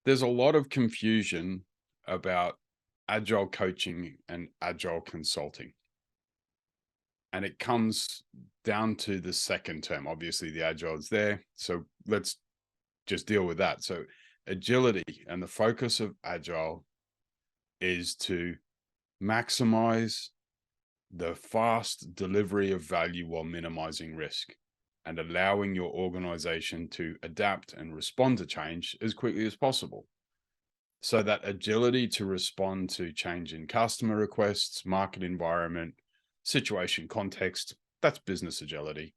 There's a lot of confusion about agile coaching and agile consulting. And it comes down to the second term. Obviously, the agile is there. So let's just deal with that. So, agility and the focus of agile is to maximize the fast delivery of value while minimizing risk and allowing your organization to adapt and respond to change as quickly as possible. So that agility to respond to change in customer requests, market environment, situation, context, that's business agility.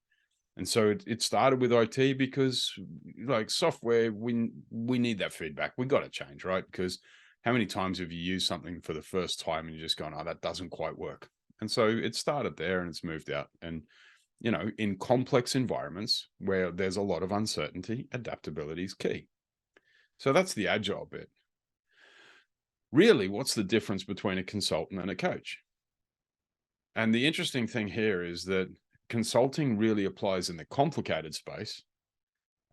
And so it started with IT because like software, we need that feedback. We got to change, right? Because how many times have you used something for the first time and you're just going, oh, that doesn't quite work. And so it started there and it's moved out. And, in complex environments where there's a lot of uncertainty, adaptability is key. So that's the agile bit. Really, what's the difference between a consultant and a coach? And the interesting thing here is that consulting really applies in the complicated space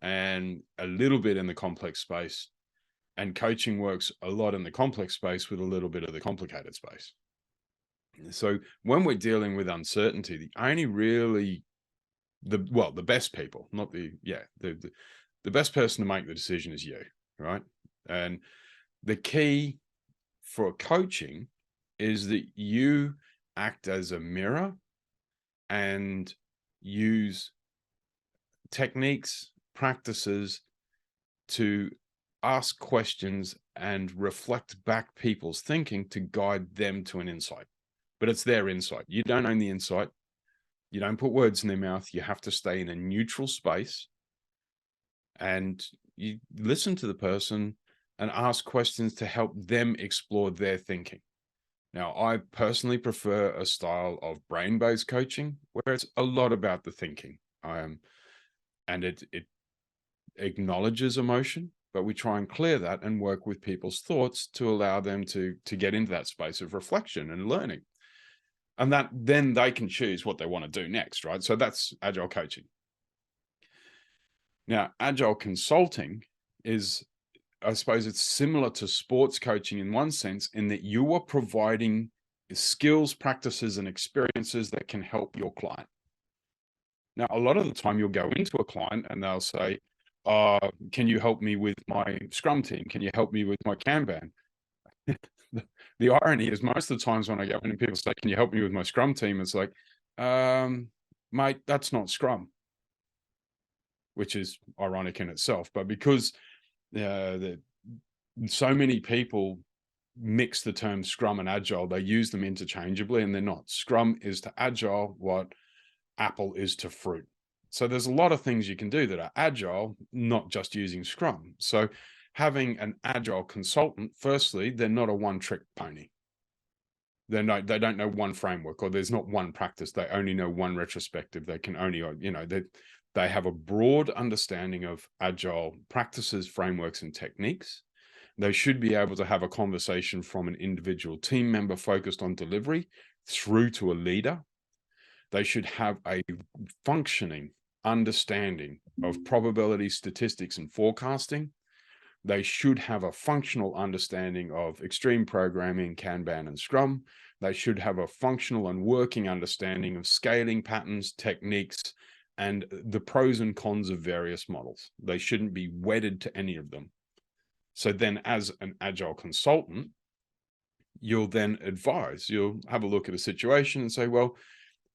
and a little bit in the complex space. And coaching works a lot in the complex space with a little bit of the complicated space. So when we're dealing with uncertainty, the only really the best people, not the best person to make the decision is you, right? And the key for coaching is that you act as a mirror and use techniques, practices to ask questions and reflect back people's thinking to guide them to an insight. But it's their insight. You don't own the insight. You don't put words in their mouth. You have to stay in a neutral space and you listen to the person and ask questions to help them explore their thinking. Now, I personally prefer a style of brain-based coaching where it's a lot about the thinking. And it acknowledges emotion, but we try and clear that and work with people's thoughts to allow them to get into that space of reflection and learning. And that then they can choose what they want to do next, right? So that's agile coaching. Now, agile consulting is, I suppose it's similar to sports coaching in one sense, in that you are providing skills, practices, and experiences that can help your client. Now, a lot of the time you'll go into a client and they'll say, can you help me with my Scrum team? Can you help me with my Kanban? The irony is most of the times when I go in and people say, can you help me with my Scrum team? It's like, mate, that's not Scrum, which is ironic in itself. But because so many people mix the term Scrum and Agile, they use them interchangeably and they're not. Scrum is to Agile what Apple is to fruit. So there's a lot of things you can do that are agile, not just using Scrum. So having an agile consultant, firstly, they're not a one-trick pony. They don't know one framework, or there's not one practice. They only know one retrospective. They can only, they have a broad understanding of agile practices, frameworks, and techniques. They should be able to have a conversation from an individual team member focused on delivery through to a leader. They should have a functioning understanding of probability, statistics, and forecasting. They should have a functional understanding of extreme programming, Kanban, and Scrum. They should have a functional and working understanding of scaling patterns, techniques, and the pros and cons of various models. They shouldn't be wedded to any of them. So then as an agile consultant, you'll then advise, you'll have a look at a situation and say, well,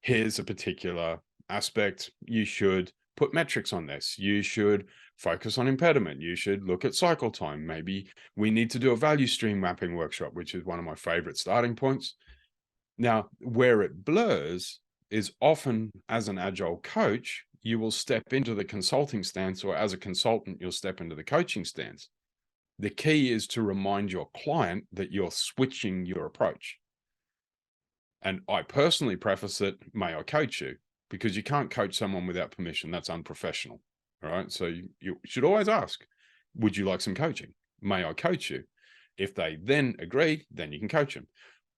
here's a particular aspect. You should put metrics on this. You should focus on impediment. You should look at cycle time. Maybe we need to do a value stream mapping workshop, which is one of my favorite starting points. Now, where it blurs is often as an agile coach, you will step into the consulting stance, or as a consultant, you'll step into the coaching stance. The key is to remind your client that you're switching your approach. And I personally preface it, may I coach you? Because you can't coach someone without permission. That's unprofessional. All right. So you should always ask, would you like some coaching? May I coach you? If they then agree, then you can coach them.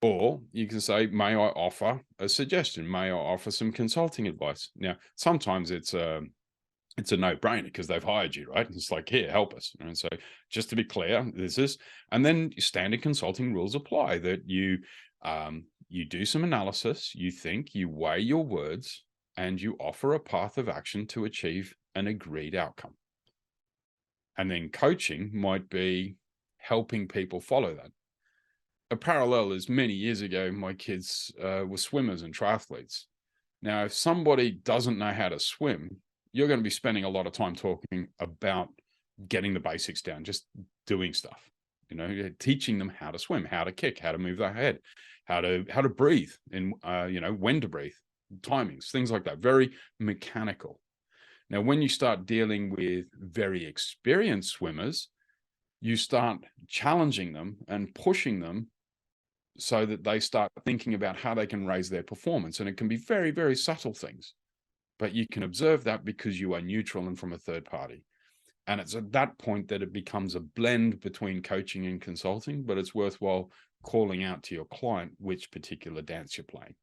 Or you can say, may I offer a suggestion? May I offer some consulting advice? Now, sometimes it's it's a no-brainer because they've hired you, right? It's like, here, help us. And so just to be clear, this is, and then standard consulting rules apply that you do some analysis, you think, you weigh your words, and you offer a path of action to achieve an agreed outcome. And then coaching might be helping people follow that. A parallel is many years ago, my kids were swimmers and triathletes. Now, if somebody doesn't know how to swim, you're going to be spending a lot of time talking about getting the basics down, just doing stuff, teaching them how to swim, how to kick, how to move their head, how to breathe, and when to breathe, timings, things like that. Very mechanical. Now, when you start dealing with very experienced swimmers, you start challenging them and pushing them so that they start thinking about how they can raise their performance. And it can be very, very subtle things, but you can observe that because you are neutral and from a third party. And it's at that point that it becomes a blend between coaching and consulting, but it's worthwhile calling out to your client which particular dance you're playing.